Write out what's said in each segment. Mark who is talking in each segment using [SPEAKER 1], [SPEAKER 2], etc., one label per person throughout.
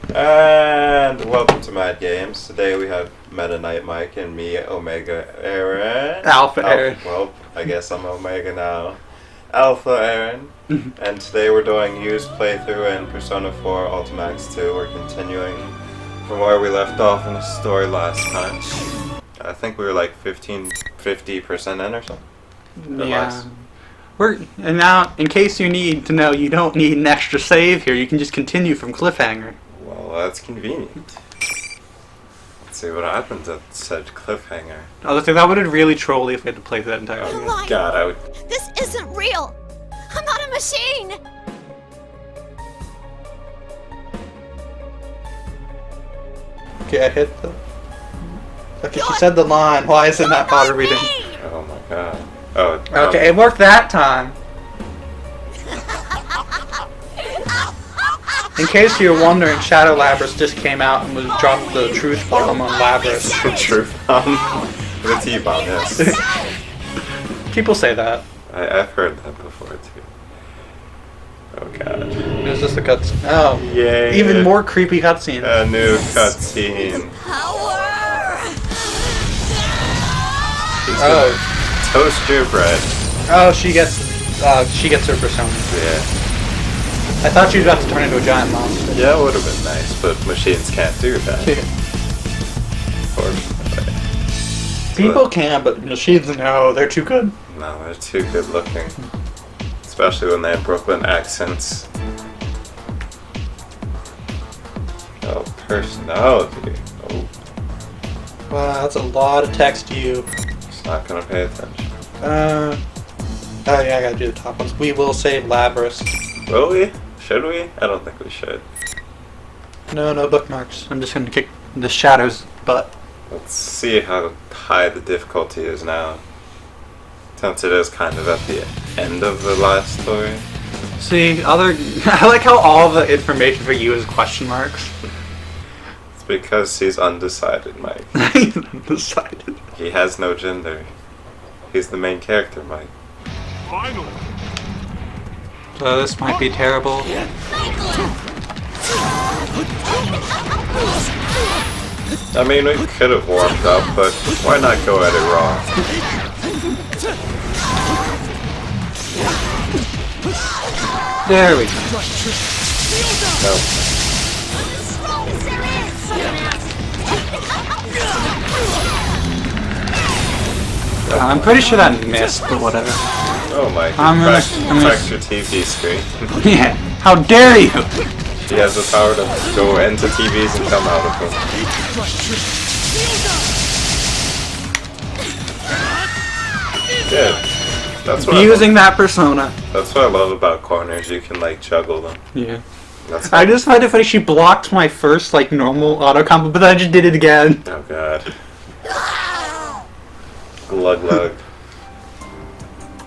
[SPEAKER 1] And welcome to Mad Games. Today we have Meta Knight Mike and me, Omega Aaron.
[SPEAKER 2] Alpha Aaron.
[SPEAKER 1] Well, I guess I'm Omega now. Alpha Aaron. And today we're doing used playthrough in Persona 4 Ultimax 2. We're continuing from where we left off in the story last time. I think we were like 50% in or something.
[SPEAKER 2] Yeah. And now, in case you need to know, you don't need an extra save here. You can just continue from cliffhanger.
[SPEAKER 1] Well, that's convenient. Let's see what happens at said cliffhanger.
[SPEAKER 2] Oh, that would have really trolly if we had to play that entire thing.
[SPEAKER 1] Oh God, I would.
[SPEAKER 3] This isn't real. I'm not a machine.
[SPEAKER 2] Okay, I hit the... Okay, she said the line. Why isn't that bother reading?
[SPEAKER 1] Oh my God. Oh.
[SPEAKER 2] Okay, it worked that time. In case you're wondering, Shadow Labrys just came out and was dropped the truth bomb on Labrys.
[SPEAKER 1] The truth bomb? The T-bomb, yes.
[SPEAKER 2] People say that.
[SPEAKER 1] I've heard that before too. Oh God.
[SPEAKER 2] Is this the cutscene? Oh.
[SPEAKER 1] Yay.
[SPEAKER 2] Even more creepy cutscene.
[SPEAKER 1] A new cutscene.
[SPEAKER 3] Power.
[SPEAKER 1] Oh. Toast your bread.
[SPEAKER 2] Oh, she gets her persona.
[SPEAKER 1] Yeah.
[SPEAKER 2] I thought she was about to turn into a giant monster.
[SPEAKER 1] Yeah, it would have been nice, but machines can't do that.
[SPEAKER 2] Yeah.
[SPEAKER 1] Unfortunately.
[SPEAKER 2] People can, but machines, no, they're too good.
[SPEAKER 1] No, they're too good looking. Especially when they have Brooklyn accents. Oh, personality. Oh.
[SPEAKER 2] Wow, that's a lot of text to you.
[SPEAKER 1] It's not gonna pay attention.
[SPEAKER 2] Oh yeah, I gotta do the top ones. We will save Labrys.
[SPEAKER 1] Will we? Should we? I don't think we should.
[SPEAKER 2] No bookmarks. I'm just gonna kick the Shadow's butt.
[SPEAKER 1] Let's see how high the difficulty is now. Since it is kind of at the end of the last story.
[SPEAKER 2] See, I like how all the information for you is question marks.
[SPEAKER 1] It's because he's undecided, Mike.
[SPEAKER 2] He's undecided.
[SPEAKER 1] He has no gender. He's the main character, Mike.
[SPEAKER 4] Finally.
[SPEAKER 2] So this might be terrible.
[SPEAKER 1] I mean, we could have warmed up, but why not go at it raw?
[SPEAKER 2] There we go.
[SPEAKER 1] No.
[SPEAKER 2] I'm pretty sure that missed, but whatever.
[SPEAKER 1] Oh my
[SPEAKER 2] I'm
[SPEAKER 1] cracked your TV screen.
[SPEAKER 2] Yeah, how dare you!
[SPEAKER 1] She has the power to go into TVs and come out of them. Good. That's what
[SPEAKER 2] Using that persona.
[SPEAKER 1] That's what I love about corners. You can like juggle them.
[SPEAKER 2] Yeah.
[SPEAKER 1] That's
[SPEAKER 2] I just find it funny. She blocked my first like normal auto combo, but then I just did it again.
[SPEAKER 1] Oh God. Glug glug.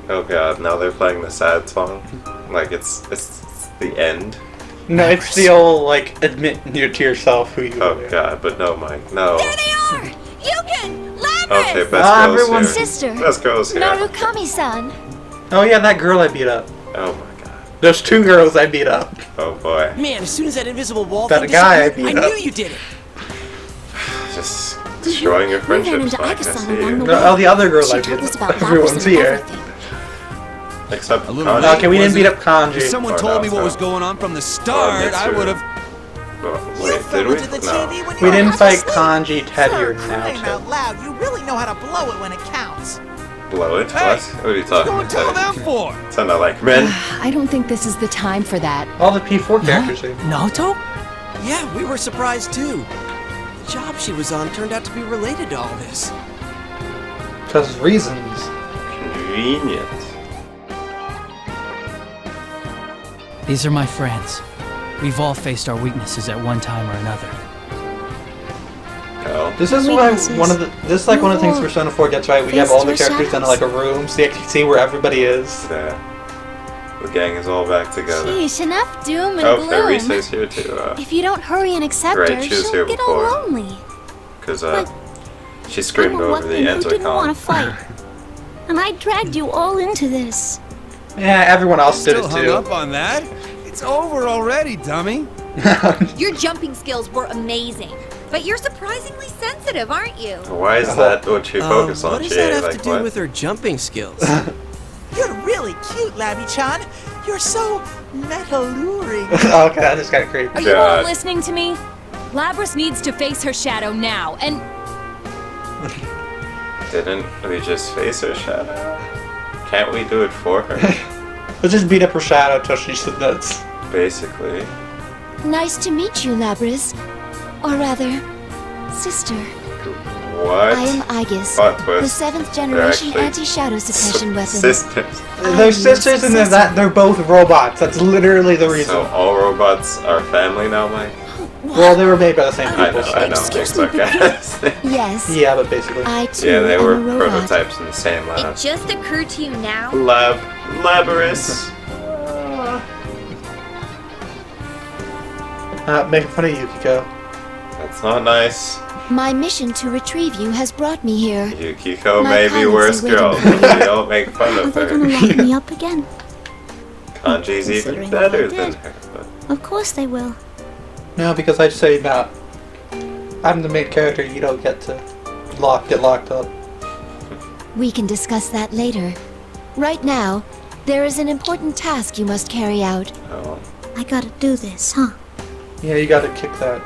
[SPEAKER 1] Oh God. Now they're playing the sad song. Like it's the end.
[SPEAKER 2] No, it's the old like admit to yourself who you
[SPEAKER 1] Oh
[SPEAKER 2] are.
[SPEAKER 1] God. But no, Mike. No.
[SPEAKER 3] There they are. Yugen, Labrys.
[SPEAKER 1] Okay, best girl's
[SPEAKER 2] everyone's
[SPEAKER 1] here.
[SPEAKER 3] Sister.
[SPEAKER 1] Best girl's here.
[SPEAKER 3] Narukami-san.
[SPEAKER 2] Oh yeah, that girl I beat up.
[SPEAKER 1] Oh my God.
[SPEAKER 2] There's two girls I beat up.
[SPEAKER 1] Oh boy.
[SPEAKER 5] Man, as soon as that invisible wall
[SPEAKER 2] That
[SPEAKER 5] thing
[SPEAKER 2] guy I
[SPEAKER 5] disappeared,
[SPEAKER 2] beat
[SPEAKER 5] I
[SPEAKER 2] up.
[SPEAKER 5] knew you did it.
[SPEAKER 1] Just destroying your
[SPEAKER 3] We ran
[SPEAKER 1] friendships,
[SPEAKER 3] into
[SPEAKER 1] Mike. I
[SPEAKER 3] Aka-san
[SPEAKER 1] see
[SPEAKER 3] along
[SPEAKER 1] you.
[SPEAKER 3] the
[SPEAKER 2] No, oh, the other girl I
[SPEAKER 3] She
[SPEAKER 2] beat
[SPEAKER 3] told us
[SPEAKER 2] up.
[SPEAKER 3] about
[SPEAKER 2] Everyone's
[SPEAKER 3] Labrys and
[SPEAKER 2] here.
[SPEAKER 3] everything.
[SPEAKER 1] Except
[SPEAKER 4] A little
[SPEAKER 1] Connie.
[SPEAKER 4] late.
[SPEAKER 2] Okay, we didn't
[SPEAKER 4] Was
[SPEAKER 2] beat
[SPEAKER 4] it?
[SPEAKER 2] up Kanji.
[SPEAKER 4] If someone
[SPEAKER 1] Or
[SPEAKER 4] told me what
[SPEAKER 1] Naoto.
[SPEAKER 4] was going on from the start, I
[SPEAKER 1] Mitsuru.
[SPEAKER 4] would have.
[SPEAKER 1] Oh,
[SPEAKER 5] You
[SPEAKER 1] wait,
[SPEAKER 5] fell
[SPEAKER 1] did we?
[SPEAKER 5] into the
[SPEAKER 1] No.
[SPEAKER 5] TV when you
[SPEAKER 2] We
[SPEAKER 5] were
[SPEAKER 2] didn't
[SPEAKER 5] half
[SPEAKER 2] fight
[SPEAKER 5] asleep.
[SPEAKER 2] Kanji, Teddy, or
[SPEAKER 5] For crying
[SPEAKER 2] Naoto.
[SPEAKER 5] out loud, you really know how to blow it when it counts.
[SPEAKER 1] Blow it?
[SPEAKER 4] Hey,
[SPEAKER 1] What? What are you talking
[SPEAKER 4] Go
[SPEAKER 1] about?
[SPEAKER 4] tell them for.
[SPEAKER 1] Sound like men?
[SPEAKER 6] I don't think this is the time for that.
[SPEAKER 2] All the P4 characters here.
[SPEAKER 5] Naoto? Yeah, we were surprised too. The job she was on turned out to be related to all this.
[SPEAKER 2] Because reasons.
[SPEAKER 1] Convenient.
[SPEAKER 7] These are my friends. We've all faced our weaknesses at one time or another.
[SPEAKER 1] Cal.
[SPEAKER 2] This is why
[SPEAKER 3] Weaknesses.
[SPEAKER 2] one of the things Persona 4 gets right. We have all the
[SPEAKER 3] Face to
[SPEAKER 2] characters in
[SPEAKER 3] shadows.
[SPEAKER 2] like a room, so you can see where everybody is.
[SPEAKER 1] Yeah. The gang is all back together.
[SPEAKER 3] Sheesh, enough doom and
[SPEAKER 1] Oh,
[SPEAKER 3] gloom.
[SPEAKER 1] Theresa's here too.
[SPEAKER 3] If you don't hurry and accept
[SPEAKER 1] Right,
[SPEAKER 3] her,
[SPEAKER 1] she was
[SPEAKER 3] she'll
[SPEAKER 1] here
[SPEAKER 3] get
[SPEAKER 1] before.
[SPEAKER 3] all lonely.
[SPEAKER 1] Because
[SPEAKER 3] But
[SPEAKER 1] she
[SPEAKER 3] I'm
[SPEAKER 1] screamed
[SPEAKER 3] a
[SPEAKER 1] over
[SPEAKER 3] one
[SPEAKER 1] the
[SPEAKER 3] who didn't want
[SPEAKER 1] intercom.
[SPEAKER 3] to fight. And I dragged you all into this.
[SPEAKER 2] Yeah, everyone else did
[SPEAKER 4] Still
[SPEAKER 2] it
[SPEAKER 4] hung
[SPEAKER 2] too.
[SPEAKER 4] up on that? It's over already, dummy.
[SPEAKER 8] Your jumping skills were amazing, but you're surprisingly sensitive, aren't you?
[SPEAKER 1] Why is that what you focus on?
[SPEAKER 5] What does
[SPEAKER 1] She
[SPEAKER 5] that have
[SPEAKER 1] like
[SPEAKER 5] to do
[SPEAKER 1] what?
[SPEAKER 5] with her jumping skills?
[SPEAKER 9] You're really cute, Labby-chan. You're so meta-luring.
[SPEAKER 2] Okay, that just got creepy.
[SPEAKER 8] Are you all
[SPEAKER 1] God.
[SPEAKER 8] listening to me? Labris needs to face her shadow now, and
[SPEAKER 1] Didn't we just face her shadow? Can't we do it for her?
[SPEAKER 2] Let's just beat up her shadow till she submits.
[SPEAKER 1] Basically.
[SPEAKER 3] Nice to meet you, Labris. Or rather, sister.
[SPEAKER 1] What?
[SPEAKER 3] I am Aegis,
[SPEAKER 1] Plot
[SPEAKER 3] the
[SPEAKER 1] twist.
[SPEAKER 3] 7th generation
[SPEAKER 1] actually
[SPEAKER 3] anti-shadow suppression weapon.
[SPEAKER 1] Sisters.
[SPEAKER 2] They're sisters and they're both robots. That's literally the reason.
[SPEAKER 1] So all robots are family now, Mike?
[SPEAKER 2] Well, they were made by the same people.
[SPEAKER 1] I know. Being sarcastic.
[SPEAKER 3] Yes.
[SPEAKER 2] Yeah, but basically.
[SPEAKER 3] I too
[SPEAKER 1] Yeah, they
[SPEAKER 3] am
[SPEAKER 1] were
[SPEAKER 3] a robot.
[SPEAKER 1] prototypes in the same lab.
[SPEAKER 8] it just occurred to you now?
[SPEAKER 1] Laborous.
[SPEAKER 2] Making fun of Yukiko.
[SPEAKER 1] That's not nice.
[SPEAKER 3] My mission to retrieve you has brought me here.
[SPEAKER 1] Yukiko
[SPEAKER 3] My
[SPEAKER 1] may be
[SPEAKER 3] pilots
[SPEAKER 1] worse
[SPEAKER 3] are waiting
[SPEAKER 1] girl,
[SPEAKER 3] for
[SPEAKER 1] but
[SPEAKER 3] me.
[SPEAKER 1] you don't make fun
[SPEAKER 3] Are
[SPEAKER 1] of
[SPEAKER 3] they
[SPEAKER 1] her.
[SPEAKER 3] gonna lock me up again?
[SPEAKER 1] Kanji's even
[SPEAKER 3] Considering
[SPEAKER 1] better
[SPEAKER 3] what I
[SPEAKER 1] than
[SPEAKER 3] did.
[SPEAKER 1] her. But
[SPEAKER 3] Of course they will.
[SPEAKER 2] No, because I say no. I'm the main character. You don't get to get locked up.
[SPEAKER 3] We can discuss that later. Right now, there is an important task you must carry out.
[SPEAKER 1] oh,
[SPEAKER 3] I gotta do this, huh?
[SPEAKER 2] Yeah, you gotta kick that.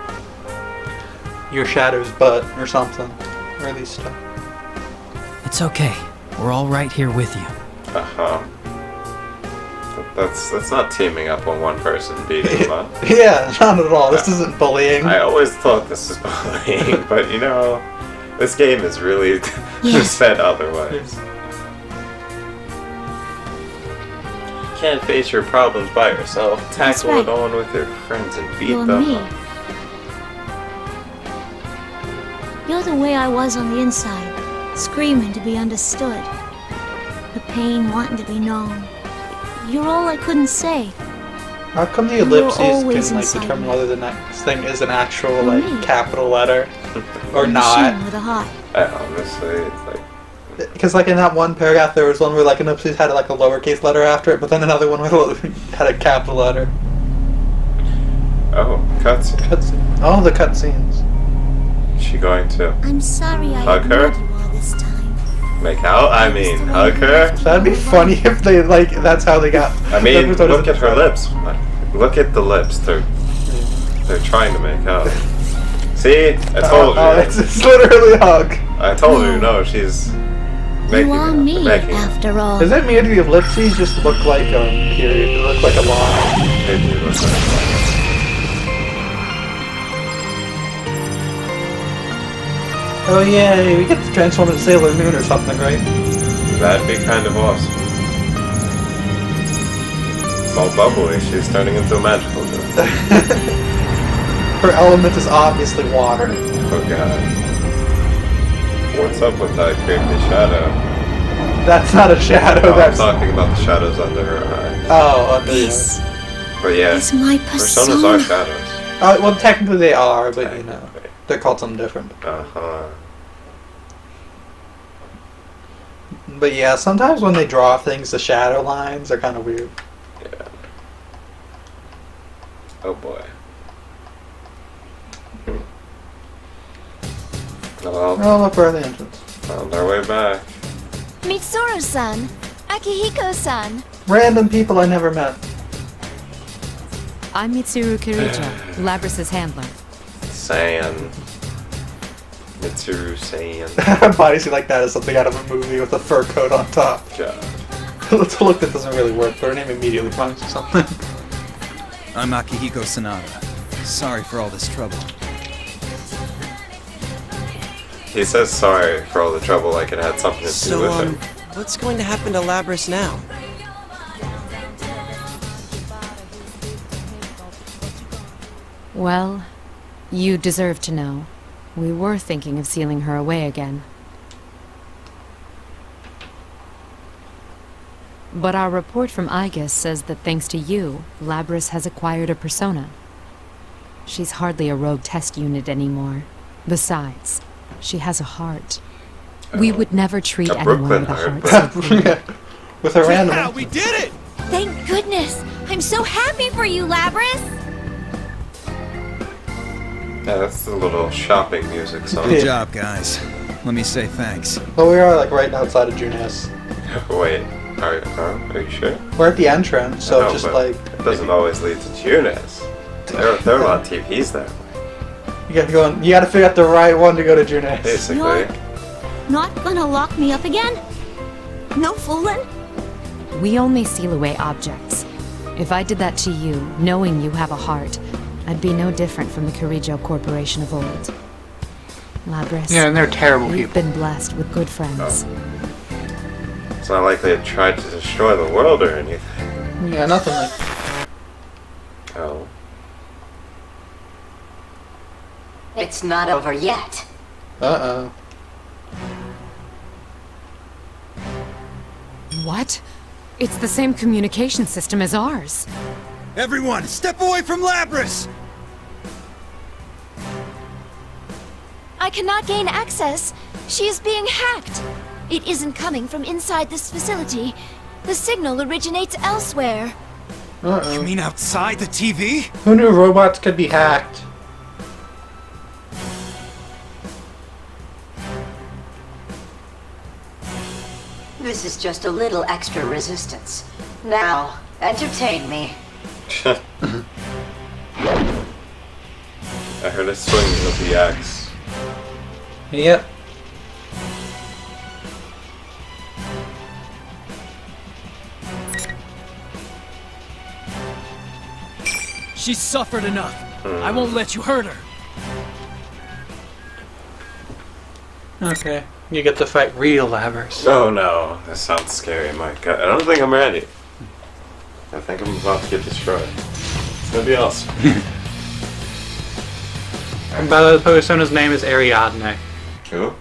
[SPEAKER 2] Your shadow's butt or something. Or at least stuff.
[SPEAKER 7] It's okay. We're all right here with you.
[SPEAKER 1] uh-huh. That's not teaming up on one person beating them up.
[SPEAKER 2] Yeah, not at all. This isn't bullying.
[SPEAKER 1] I always thought this was bullying, but you know, this game is really
[SPEAKER 3] Yes.
[SPEAKER 1] said otherwise. You can't face your problems by yourself. Tackle
[SPEAKER 3] right.
[SPEAKER 1] it on with your friends and beat
[SPEAKER 3] You're
[SPEAKER 1] them
[SPEAKER 3] me.
[SPEAKER 1] up.
[SPEAKER 3] You're the way I was on the inside, screaming to be understood. The pain wanting to be known. You're all I couldn't say.
[SPEAKER 2] How come the
[SPEAKER 3] You're
[SPEAKER 2] ellipses
[SPEAKER 3] always
[SPEAKER 2] can like
[SPEAKER 3] inside
[SPEAKER 2] determine
[SPEAKER 3] me.
[SPEAKER 2] whether the next thing is an actual
[SPEAKER 3] You're
[SPEAKER 2] like
[SPEAKER 3] me.
[SPEAKER 2] capital letter or
[SPEAKER 3] A
[SPEAKER 2] not?
[SPEAKER 3] machine with a heart.
[SPEAKER 1] I honestly, like,
[SPEAKER 2] Because like in that one paragraph, there was one where like an ellipsis had like a lowercase letter after it, but then another one had a capital letter.
[SPEAKER 1] oh, cuts.
[SPEAKER 2] Cutscene. Oh, the cutscenes.
[SPEAKER 1] Is she going to
[SPEAKER 3] I'm sorry I
[SPEAKER 1] Hug her?
[SPEAKER 3] ignored you all this time.
[SPEAKER 1] make out? I mean, hug her?
[SPEAKER 2] That'd be funny if they like that's how they got.
[SPEAKER 1] I mean,
[SPEAKER 2] the episode
[SPEAKER 1] look
[SPEAKER 2] isn't
[SPEAKER 1] at her
[SPEAKER 2] funny.
[SPEAKER 1] lips. Look at the lips. They're trying to make out. See? I told you.
[SPEAKER 2] It's literally a hug.
[SPEAKER 1] I told you. No, she's making
[SPEAKER 3] You are
[SPEAKER 1] out.
[SPEAKER 3] me,
[SPEAKER 1] Making out.
[SPEAKER 3] after all.
[SPEAKER 2] Does that mean the ellipses just look like a period? They look like a line.
[SPEAKER 1] They do look like
[SPEAKER 2] Oh yeah, we get to transform into Sailor Moon or something, right?
[SPEAKER 1] that'd be kind of awesome. It's all bubbly. She's turning into a magical girl.
[SPEAKER 2] Her element is obviously water.
[SPEAKER 1] Oh god. What's up with that creepy shadow?
[SPEAKER 2] That's not a shadow.
[SPEAKER 1] Oh, I'm
[SPEAKER 2] that's
[SPEAKER 1] talking about the shadows under her eyes.
[SPEAKER 2] under
[SPEAKER 3] This
[SPEAKER 1] But yeah,
[SPEAKER 3] is my
[SPEAKER 1] personas are
[SPEAKER 3] persona.
[SPEAKER 1] shadows.
[SPEAKER 2] well, technically they are, but you know, they're called something different.
[SPEAKER 1] Uh-huh.
[SPEAKER 2] But yeah, sometimes when they draw things, the shadow lines are kind of weird.
[SPEAKER 1] Yeah. Oh boy. Well,
[SPEAKER 2] Oh, look, we're at the entrance.
[SPEAKER 1] found our way back.
[SPEAKER 3] Mitsuru-san, Akihiko-san.
[SPEAKER 2] Random people I never met.
[SPEAKER 6] I'm Mitsuru Kirija, Labris's handler.
[SPEAKER 1] Sand. Mitsuru Sand.
[SPEAKER 2] Bodysuit like that is something out of a movie with a fur coat on top.
[SPEAKER 1] God.
[SPEAKER 2] It's a look that doesn't really work, but her name immediately finds something.
[SPEAKER 4] I'm Akihiko Sanada. Sorry for all this trouble.
[SPEAKER 1] He says sorry for all the trouble like it had something to do
[SPEAKER 5] So,
[SPEAKER 1] with him.
[SPEAKER 5] what's going to happen to Labris now?
[SPEAKER 6] Well, you deserve to know. We were thinking of sealing her away again. But our report from Aegis says that thanks to you, Labris has acquired a persona. She's hardly a rogue test unit anymore. Besides, she has a heart. We would never treat
[SPEAKER 1] A
[SPEAKER 6] anyone
[SPEAKER 1] Brooklyn
[SPEAKER 6] with a
[SPEAKER 1] heart.
[SPEAKER 6] heart so pure.
[SPEAKER 2] With her random.
[SPEAKER 4] Yeah, we did it!
[SPEAKER 8] Thank goodness! I'm so happy for you, Labris!
[SPEAKER 1] Yeah, that's the little shopping music song.
[SPEAKER 4] Good job, guys. Let me say thanks.
[SPEAKER 2] Well, we are like right outside of Junes.
[SPEAKER 1] Wait, are you sure?
[SPEAKER 2] We're at the entrance, so
[SPEAKER 1] No,
[SPEAKER 2] just
[SPEAKER 1] but
[SPEAKER 2] like
[SPEAKER 1] it doesn't always lead to Junes. There are a lot of TVs that way.
[SPEAKER 2] you gotta go. You gotta figure out the right one to go to Junes.
[SPEAKER 1] Basically.
[SPEAKER 3] You're not gonna lock me up again? No fooling?
[SPEAKER 6] We only seal away objects. If I did that to you, knowing you have a heart, I'd be no different from the Carrijo Corporation of old. Labrys,
[SPEAKER 2] Yeah, and they're terrible
[SPEAKER 6] you've
[SPEAKER 2] people.
[SPEAKER 6] been blessed with good friends.
[SPEAKER 1] It's not like they tried to destroy the world or anything.
[SPEAKER 2] Yeah, nothing like.
[SPEAKER 1] Oh.
[SPEAKER 10] It's not over yet.
[SPEAKER 2] Uh-oh.
[SPEAKER 6] What? It's the same communication system as ours.
[SPEAKER 4] Everyone, step away from Labrys!
[SPEAKER 3] I cannot gain access. She is being hacked. It isn't coming from inside this facility. The signal originates elsewhere.
[SPEAKER 4] You
[SPEAKER 2] Uh-oh.
[SPEAKER 4] mean outside the TV?
[SPEAKER 2] Who knew robots could be hacked?
[SPEAKER 10] This is just a little extra resistance. Now, entertain me.
[SPEAKER 1] I heard it swinging with the axe.
[SPEAKER 2] Yep.
[SPEAKER 7] She's suffered enough. I won't let you hurt her.
[SPEAKER 2] Okay. You get to fight real Labrys.
[SPEAKER 1] Oh no, that sounds scary, my god. I don't think I'm ready. I think I'm about to get destroyed. It's gonna be awesome.
[SPEAKER 2] And by the way, the persona's name is Ariadne.
[SPEAKER 1] Who?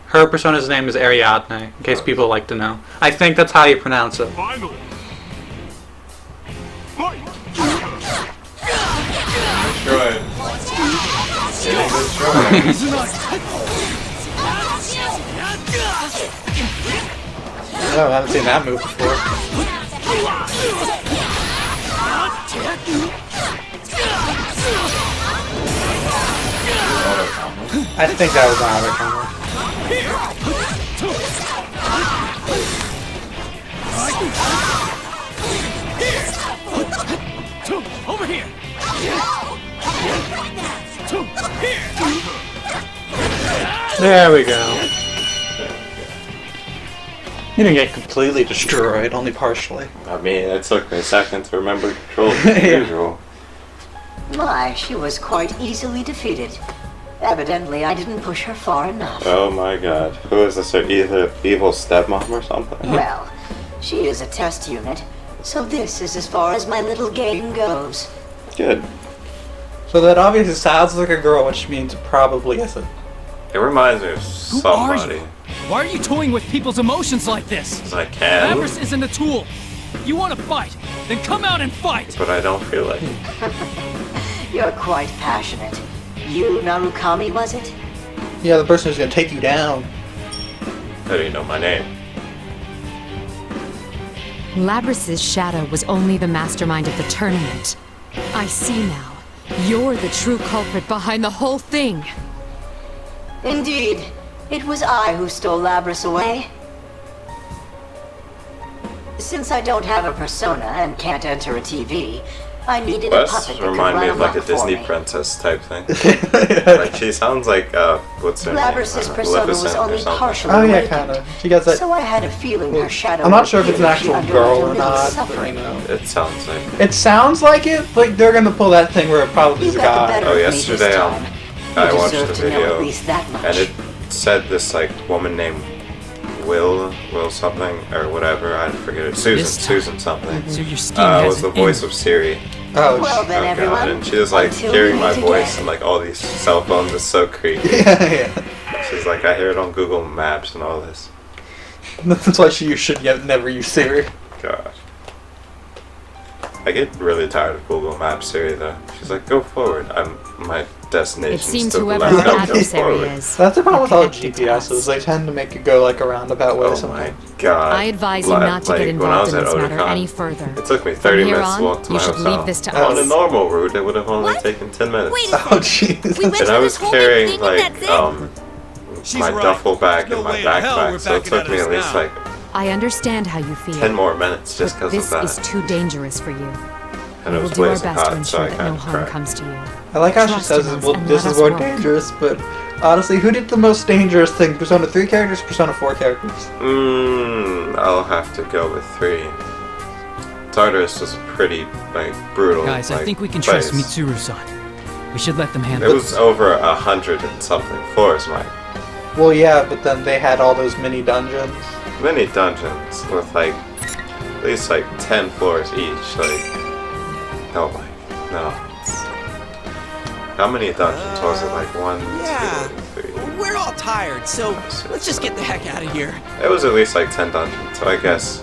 [SPEAKER 2] Her persona's name is Ariadne, in case people like to know. I think that's how you pronounce it.
[SPEAKER 1] Destroyed. Getting destroyed.
[SPEAKER 2] Oh, I haven't seen that move before. I think that was an auto combo.
[SPEAKER 7] Over here!
[SPEAKER 2] There we go. You didn't get completely destroyed, only partially.
[SPEAKER 1] I mean, it took me a second to remember to control the
[SPEAKER 2] Yeah.
[SPEAKER 1] usual.
[SPEAKER 10] My, she was quite easily defeated. Evidently, I didn't push her far enough.
[SPEAKER 1] Oh my god. Who is this? Either evil stepmom or something?
[SPEAKER 10] Well, she is a test unit, so this is as far as my little game goes.
[SPEAKER 1] Good.
[SPEAKER 2] So that obviously sounds like a girl, which means it probably isn't.
[SPEAKER 1] It reminds me of
[SPEAKER 7] Who
[SPEAKER 1] somebody.
[SPEAKER 7] are you? Why are you toying with people's emotions like this?
[SPEAKER 1] 'Cause I can,
[SPEAKER 7] Labrys isn't a tool. You want to fight? Then come out and fight!
[SPEAKER 1] but I don't feel like it.
[SPEAKER 10] You're quite passionate. You, Narukami, was it?
[SPEAKER 2] Yeah, the person who's gonna take you down.
[SPEAKER 1] How do you know my name?
[SPEAKER 6] Labrys's shadow was only the mastermind of the tournament. I see now. You're the true culprit behind the whole thing.
[SPEAKER 10] Indeed. It was I who stole Labrys away. Since I don't have a persona and can't enter a TV, I needed a
[SPEAKER 1] Wes
[SPEAKER 10] puppet that could
[SPEAKER 1] remind me
[SPEAKER 10] run
[SPEAKER 1] of like a
[SPEAKER 10] amok for
[SPEAKER 1] Disney
[SPEAKER 10] me.
[SPEAKER 1] princess type thing. Like she sounds like what's her
[SPEAKER 10] Labrys's
[SPEAKER 1] name?
[SPEAKER 10] persona was
[SPEAKER 1] Maleficent or
[SPEAKER 10] only
[SPEAKER 1] something.
[SPEAKER 10] partially
[SPEAKER 2] Oh yeah,
[SPEAKER 10] awakened,
[SPEAKER 2] kinda. She got that.
[SPEAKER 10] so I had a feeling her shadow
[SPEAKER 2] I'm not
[SPEAKER 10] would
[SPEAKER 2] sure if it's an
[SPEAKER 10] appear if she
[SPEAKER 2] actual
[SPEAKER 10] underwent
[SPEAKER 2] girl
[SPEAKER 10] a
[SPEAKER 2] or
[SPEAKER 10] little
[SPEAKER 2] not, but you
[SPEAKER 10] suffering.
[SPEAKER 2] know.
[SPEAKER 1] It sounds like.
[SPEAKER 2] It sounds like it. Like they're gonna pull that thing where it probably
[SPEAKER 10] You
[SPEAKER 2] is a
[SPEAKER 10] got the
[SPEAKER 2] guy.
[SPEAKER 10] better
[SPEAKER 1] Oh,
[SPEAKER 10] of me this
[SPEAKER 1] yesterday
[SPEAKER 10] time.
[SPEAKER 1] I
[SPEAKER 10] You
[SPEAKER 1] watched
[SPEAKER 10] deserve
[SPEAKER 1] the
[SPEAKER 10] to know
[SPEAKER 1] video,
[SPEAKER 10] at least that much.
[SPEAKER 1] and it said this like woman named Will something or whatever. I forget it.
[SPEAKER 7] This time.
[SPEAKER 1] Susan something.
[SPEAKER 7] So your scheme has
[SPEAKER 1] Was the
[SPEAKER 7] an
[SPEAKER 1] voice
[SPEAKER 7] end.
[SPEAKER 1] of Siri.
[SPEAKER 2] Oh,
[SPEAKER 10] Well then,
[SPEAKER 1] Oh
[SPEAKER 10] everyone.
[SPEAKER 1] god, and she was like
[SPEAKER 10] until
[SPEAKER 1] hearing
[SPEAKER 10] we
[SPEAKER 1] my
[SPEAKER 10] meet
[SPEAKER 1] voice
[SPEAKER 10] again.
[SPEAKER 1] and like all these cell phones is so creepy.
[SPEAKER 2] yeah, yeah.
[SPEAKER 1] She's like, I hear it on Google Maps and all this.
[SPEAKER 2] That's why you should never use Siri.
[SPEAKER 1] God. I get really tired of Google Maps, Siri, though. She's like, go forward. My destination
[SPEAKER 6] It seems
[SPEAKER 1] still
[SPEAKER 6] whoever
[SPEAKER 1] left.
[SPEAKER 6] our
[SPEAKER 1] Go
[SPEAKER 6] adversary
[SPEAKER 1] forward.
[SPEAKER 6] is.
[SPEAKER 2] That's the problem with all
[SPEAKER 6] connected to
[SPEAKER 2] GPSs.
[SPEAKER 6] us.
[SPEAKER 2] They tend to make you go like a roundabout way
[SPEAKER 1] Oh my
[SPEAKER 2] sometimes.
[SPEAKER 1] god.
[SPEAKER 6] I advise you not to get
[SPEAKER 1] when I was
[SPEAKER 6] involved in
[SPEAKER 1] at
[SPEAKER 6] this matter
[SPEAKER 1] Otakon,
[SPEAKER 6] any further.
[SPEAKER 1] It took me
[SPEAKER 6] From
[SPEAKER 1] 30
[SPEAKER 6] here
[SPEAKER 1] minutes to
[SPEAKER 6] on,
[SPEAKER 1] walk to
[SPEAKER 6] you
[SPEAKER 1] my
[SPEAKER 6] should
[SPEAKER 1] hotel.
[SPEAKER 6] leave this to
[SPEAKER 1] On a
[SPEAKER 6] us.
[SPEAKER 1] normal route, it would have only
[SPEAKER 8] What?
[SPEAKER 1] taken 10 minutes.
[SPEAKER 8] Wait a
[SPEAKER 2] Oh
[SPEAKER 8] second.
[SPEAKER 2] jeez.
[SPEAKER 8] We went
[SPEAKER 1] And
[SPEAKER 8] through
[SPEAKER 1] I
[SPEAKER 8] this
[SPEAKER 1] was
[SPEAKER 8] whole big
[SPEAKER 1] carrying
[SPEAKER 8] thing
[SPEAKER 1] like
[SPEAKER 8] and that's it?
[SPEAKER 11] She's
[SPEAKER 1] my
[SPEAKER 11] right.
[SPEAKER 1] duffel bag
[SPEAKER 11] There's
[SPEAKER 1] and
[SPEAKER 11] no
[SPEAKER 1] my
[SPEAKER 11] way in hell we're
[SPEAKER 1] backpack, so it
[SPEAKER 11] backing
[SPEAKER 1] took
[SPEAKER 11] out of
[SPEAKER 1] me at
[SPEAKER 11] this
[SPEAKER 1] least
[SPEAKER 11] now.
[SPEAKER 1] like
[SPEAKER 6] I understand how you feel.
[SPEAKER 1] 10 more minutes just
[SPEAKER 6] but
[SPEAKER 1] because of
[SPEAKER 6] this
[SPEAKER 1] that.
[SPEAKER 6] is too dangerous for you.
[SPEAKER 1] And
[SPEAKER 6] We
[SPEAKER 1] it
[SPEAKER 6] will
[SPEAKER 1] was
[SPEAKER 6] do our
[SPEAKER 1] blazing
[SPEAKER 6] best to
[SPEAKER 1] hot, so
[SPEAKER 6] ensure
[SPEAKER 1] I
[SPEAKER 6] that
[SPEAKER 1] kind
[SPEAKER 6] no
[SPEAKER 1] of
[SPEAKER 6] harm
[SPEAKER 1] cried.
[SPEAKER 6] comes to you.
[SPEAKER 2] I like how she
[SPEAKER 6] Trust
[SPEAKER 2] says
[SPEAKER 6] in us
[SPEAKER 2] well,
[SPEAKER 6] and
[SPEAKER 2] this
[SPEAKER 6] let
[SPEAKER 2] is
[SPEAKER 6] us
[SPEAKER 2] more
[SPEAKER 6] work.
[SPEAKER 2] dangerous, but honestly, who did the most dangerous thing? Persona 3 characters, Persona 4 characters?
[SPEAKER 1] I'll have to go with 3. Tartarus was a pretty, like, brutal.
[SPEAKER 7] Guys, I
[SPEAKER 1] like,
[SPEAKER 7] think we can
[SPEAKER 1] place.
[SPEAKER 7] trust Mitsuru-san. We should let them
[SPEAKER 1] It
[SPEAKER 7] handle
[SPEAKER 1] was over 100 and something floors, Mike.
[SPEAKER 2] Well, yeah, but then they had all those mini dungeons.
[SPEAKER 1] Many dungeons with like at least like 10 floors each. Like, oh my, no. How many dungeons was it? Like 1,
[SPEAKER 5] Yeah.
[SPEAKER 1] 2, 3.
[SPEAKER 5] We're all tired, so let's just get the heck out of here.
[SPEAKER 1] It was at least like 10 dungeons, so I guess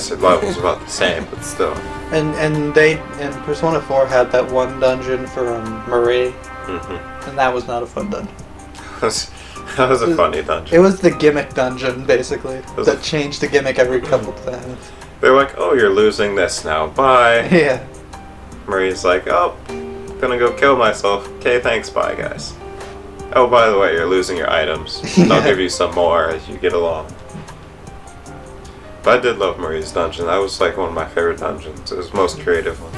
[SPEAKER 1] the level's about the same, but still.
[SPEAKER 2] And Persona 4 had that one dungeon for Marie, and that was not a fun dungeon.
[SPEAKER 1] That was a funny dungeon.
[SPEAKER 2] It was the gimmick dungeon, basically,
[SPEAKER 1] was
[SPEAKER 2] that changed the gimmick every couple times.
[SPEAKER 1] They're like, oh, you're losing this now, bye.
[SPEAKER 2] Yeah.
[SPEAKER 1] Marie's like, oh, gonna go kill myself. Okay, thanks, bye, guys. Oh, by the way, you're losing your items. I'll give you some more as you get along. But I did love Marie's dungeon. That was like one of my favorite dungeons. It was the most creative one.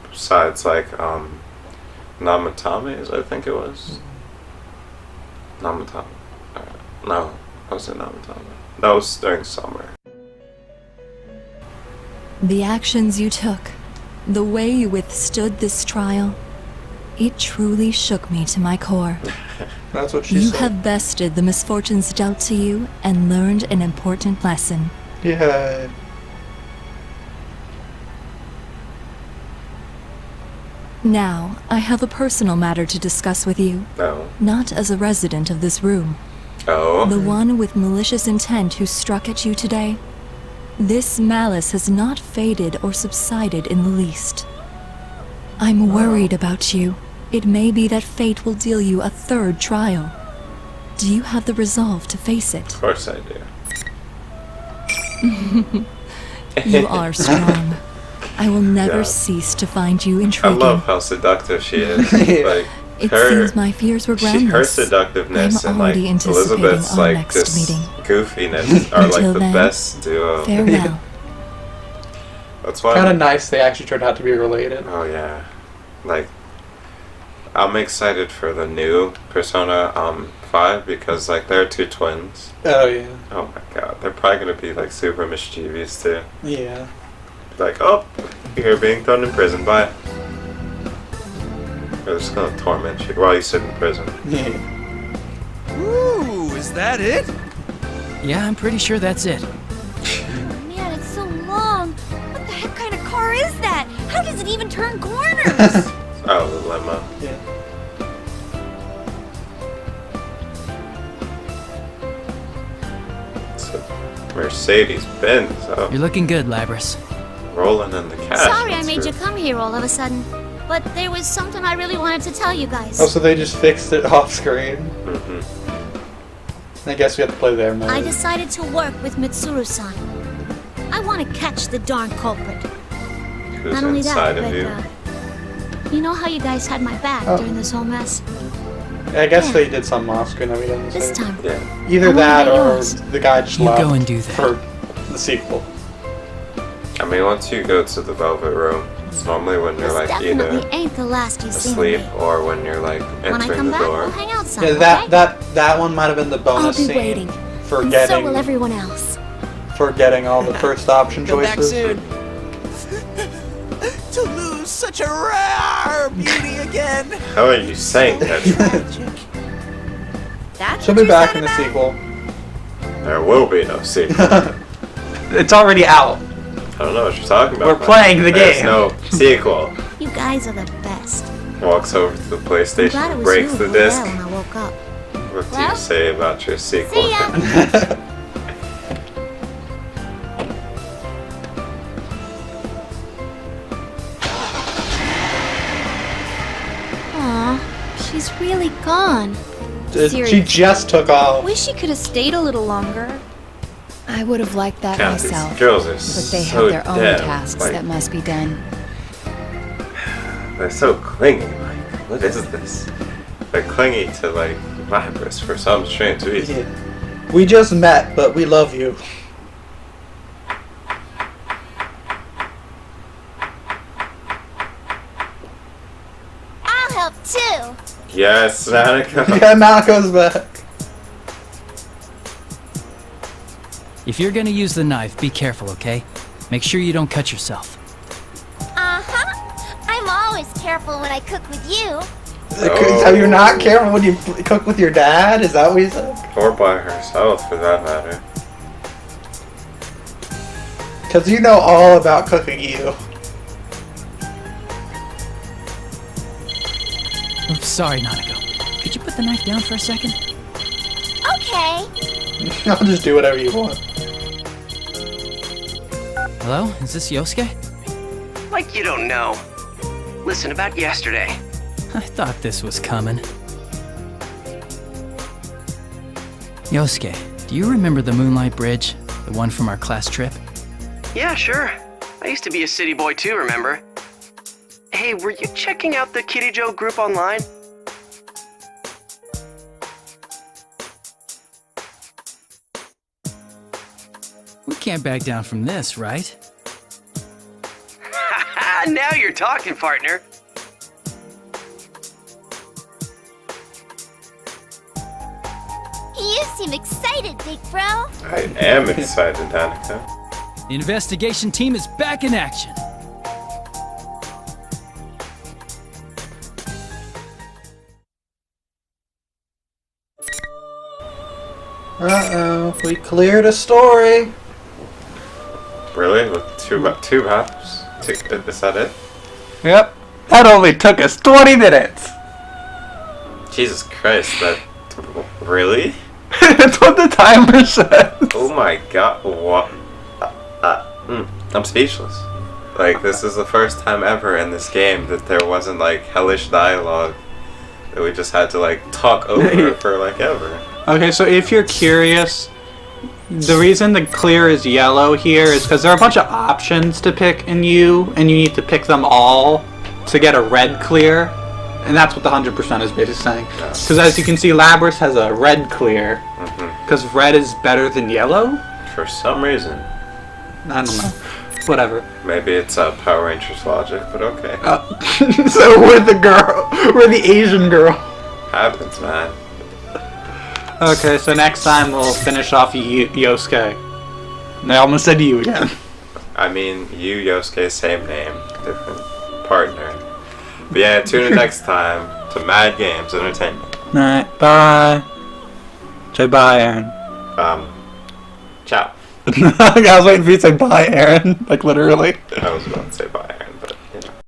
[SPEAKER 1] Besides, like, Namatame's, I think it was. Namatame. No, was it Namatame? That was during summer.
[SPEAKER 12] The actions you took, the way you withstood this trial, it truly shook me to my core.
[SPEAKER 2] That's what she
[SPEAKER 12] You
[SPEAKER 2] said.
[SPEAKER 12] have bested the misfortunes dealt to you and learned an important lesson.
[SPEAKER 2] Yeah.
[SPEAKER 12] Now, I have a personal matter to discuss with you.
[SPEAKER 1] Oh.
[SPEAKER 12] Not as a resident of this room.
[SPEAKER 1] Oh.
[SPEAKER 12] The one with malicious intent who struck at you today. This malice has not faded or subsided in the least. I'm worried about you. It may be that fate will deal you a third trial. Do you have the resolve to face it?
[SPEAKER 1] Of course I do.
[SPEAKER 12] You are strong. I will never
[SPEAKER 1] Yeah.
[SPEAKER 12] cease to find you
[SPEAKER 1] I
[SPEAKER 12] intriguing.
[SPEAKER 1] love how seductive she is. Like,
[SPEAKER 12] It
[SPEAKER 1] her,
[SPEAKER 12] seems my fears were groundless.
[SPEAKER 1] her seductiveness
[SPEAKER 12] I'm
[SPEAKER 1] and like
[SPEAKER 12] already anticipating
[SPEAKER 1] Elizabeth's
[SPEAKER 12] our
[SPEAKER 1] like
[SPEAKER 12] next
[SPEAKER 1] this
[SPEAKER 12] meeting.
[SPEAKER 1] goofiness are like
[SPEAKER 12] Until
[SPEAKER 1] the
[SPEAKER 12] then,
[SPEAKER 1] best duo.
[SPEAKER 12] Farewell.
[SPEAKER 1] That's why.
[SPEAKER 2] Kind of nice they actually turned out to be related.
[SPEAKER 1] Oh yeah, like I'm excited for the new Persona 5 because like they're 2 twins.
[SPEAKER 2] Oh yeah.
[SPEAKER 1] Oh my god, they're probably gonna be like super mischievous too.
[SPEAKER 2] Yeah.
[SPEAKER 1] Like, oh, you're being thrown in prison, bye. They're just gonna torment you while you sit in prison.
[SPEAKER 11] Ooh, is that it?
[SPEAKER 7] Yeah, I'm pretty sure that's it.
[SPEAKER 8] Man, it's so long. What the heck kind of car is that? How does it even turn corners?
[SPEAKER 1] Oh, the limo.
[SPEAKER 2] Yeah.
[SPEAKER 1] It's a Mercedes-Benz. Oh,
[SPEAKER 7] You're looking good, Labras.
[SPEAKER 1] rolling in the cash.
[SPEAKER 3] Sorry I
[SPEAKER 1] That's
[SPEAKER 3] made you
[SPEAKER 1] good.
[SPEAKER 3] come here all of a sudden, but there was something I really wanted to tell you guys.
[SPEAKER 2] Oh, so they just fixed it off screen.
[SPEAKER 1] Mhm.
[SPEAKER 2] I guess we have to play their mode.
[SPEAKER 3] I decided to work with Mitsuru-san. I want to catch the darn culprit.
[SPEAKER 1] Who's
[SPEAKER 3] Not only
[SPEAKER 1] inside
[SPEAKER 3] that,
[SPEAKER 1] of
[SPEAKER 3] but
[SPEAKER 1] you?
[SPEAKER 3] you know how you guys had my back
[SPEAKER 2] Oh.
[SPEAKER 3] during this whole mess?
[SPEAKER 2] I guess
[SPEAKER 3] Yeah.
[SPEAKER 2] they did some off screen that we didn't
[SPEAKER 3] This
[SPEAKER 2] see.
[SPEAKER 3] time,
[SPEAKER 1] Yeah.
[SPEAKER 2] Either
[SPEAKER 3] I wanna
[SPEAKER 2] that
[SPEAKER 3] be
[SPEAKER 2] or
[SPEAKER 3] yours.
[SPEAKER 2] the guy just
[SPEAKER 7] You
[SPEAKER 2] left
[SPEAKER 7] go and do that.
[SPEAKER 2] for the sequel.
[SPEAKER 1] I mean, once you go to the Velvet Room, it's normally when you're
[SPEAKER 3] this
[SPEAKER 1] like
[SPEAKER 3] definitely
[SPEAKER 1] either
[SPEAKER 3] ain't the last you've seen of
[SPEAKER 1] asleep
[SPEAKER 3] me.
[SPEAKER 1] or when you're like
[SPEAKER 3] When I
[SPEAKER 1] entering
[SPEAKER 3] come
[SPEAKER 1] the
[SPEAKER 3] back,
[SPEAKER 1] door.
[SPEAKER 3] we'll hang out some,
[SPEAKER 2] Yeah,
[SPEAKER 3] okay?
[SPEAKER 2] that one might have been the
[SPEAKER 3] I'll
[SPEAKER 2] bonus
[SPEAKER 3] be
[SPEAKER 2] scene
[SPEAKER 3] waiting.
[SPEAKER 2] for
[SPEAKER 3] And so
[SPEAKER 2] getting
[SPEAKER 3] will everyone else.
[SPEAKER 2] for getting all the first option
[SPEAKER 5] Come back
[SPEAKER 2] choices.
[SPEAKER 5] soon. To lose such a rare beauty again.
[SPEAKER 1] How are you saying that?
[SPEAKER 8] That's
[SPEAKER 2] She'll
[SPEAKER 8] what
[SPEAKER 2] be
[SPEAKER 8] you
[SPEAKER 2] back
[SPEAKER 8] said
[SPEAKER 2] in the
[SPEAKER 8] about-
[SPEAKER 2] sequel.
[SPEAKER 1] There will be no sequel.
[SPEAKER 2] It's already out.
[SPEAKER 1] I don't know what you're talking about.
[SPEAKER 2] We're
[SPEAKER 1] man.
[SPEAKER 2] playing the
[SPEAKER 1] There's
[SPEAKER 2] game.
[SPEAKER 1] no sequel.
[SPEAKER 3] You guys are the best.
[SPEAKER 1] Walks over to the
[SPEAKER 3] I'm glad it
[SPEAKER 1] PlayStation,
[SPEAKER 3] was
[SPEAKER 1] breaks
[SPEAKER 3] you
[SPEAKER 1] the
[SPEAKER 3] who were
[SPEAKER 1] disc.
[SPEAKER 3] there when I woke up.
[SPEAKER 1] What do
[SPEAKER 3] Well,
[SPEAKER 1] you say about your sequel?
[SPEAKER 3] See ya.
[SPEAKER 8] She's really gone.
[SPEAKER 2] She
[SPEAKER 8] Seriously.
[SPEAKER 2] just took off.
[SPEAKER 8] Wish she could have stayed a little longer.
[SPEAKER 6] I would have liked that
[SPEAKER 1] God, these
[SPEAKER 6] myself.
[SPEAKER 1] girls are
[SPEAKER 6] But they
[SPEAKER 1] so
[SPEAKER 6] have their own
[SPEAKER 1] damn,
[SPEAKER 6] tasks
[SPEAKER 1] like,
[SPEAKER 6] that must be done.
[SPEAKER 1] They're so clingy. Like, what is this? They're clingy to like Lapras for some strange reason.
[SPEAKER 2] We just met, but we love you.
[SPEAKER 8] I'll help too.
[SPEAKER 1] Yes, Danica.
[SPEAKER 2] Yeah, Malco's back.
[SPEAKER 7] If you're gonna use the knife, be careful, okay? Make sure you don't cut yourself.
[SPEAKER 8] Uh-huh. I'm always careful when I cook with you.
[SPEAKER 2] So you're not careful when you cook with your dad? Is that what you said?
[SPEAKER 1] Or by herself, for that matter.
[SPEAKER 2] Because you know all about cooking you.
[SPEAKER 7] Oops, sorry, Nanako. Could you put the knife down for a second?
[SPEAKER 8] Okay.
[SPEAKER 2] I'll just do whatever you want.
[SPEAKER 7] Hello? Is this Yosuke?
[SPEAKER 11] Like you don't know. Listen, about yesterday.
[SPEAKER 7] I thought this was coming. Yosuke, do you remember the Moonlight Bridge? The one from our class trip?
[SPEAKER 11] Yeah, sure. I used to be a city boy too, remember? Hey, were you checking out the Kitty Joe group online?
[SPEAKER 7] We can't back down from this, right?
[SPEAKER 11] Now you're talking, partner.
[SPEAKER 8] You seem excited, big bro.
[SPEAKER 1] I am excited, Danica.
[SPEAKER 7] The investigation team is back in action.
[SPEAKER 2] Uh-oh, we cleared a story.
[SPEAKER 1] Really? With two maps? Is that it?
[SPEAKER 2] Yep. That only took us 20 minutes.
[SPEAKER 1] Jesus Christ, that... Really?
[SPEAKER 2] That's what the timer said.
[SPEAKER 1] Oh my god, what? I'm speechless. Like, this is the first time ever in this game that there wasn't, like, hellish dialogue that we just had to, like, talk over for, like, ever.
[SPEAKER 2] Okay, so if you're curious, the reason the clear is yellow here is because there are a bunch of options to pick in U, and you need to pick them all to get a red clear. And that's what the 100% is basically saying. Because as you can see, Lapras has a red clear. Because red is better than yellow?
[SPEAKER 1] For some reason.
[SPEAKER 2] I don't know. Whatever.
[SPEAKER 1] Maybe it's Power Rangers logic, but okay.
[SPEAKER 2] So we're the girl. We're the Asian girl.
[SPEAKER 1] Happens, man.
[SPEAKER 2] Okay, so next time we'll finish off Yosuke. I almost said you again.
[SPEAKER 1] I mean, you, Yosuke, same name, different partner. But yeah, tune in next time to Mad Games Entertainment.
[SPEAKER 2] Alright, bye. Say bye, Aaron.
[SPEAKER 1] Ciao.
[SPEAKER 2] I was waiting for you to say bye, Aaron. Like, literally.
[SPEAKER 1] I was about to say bye.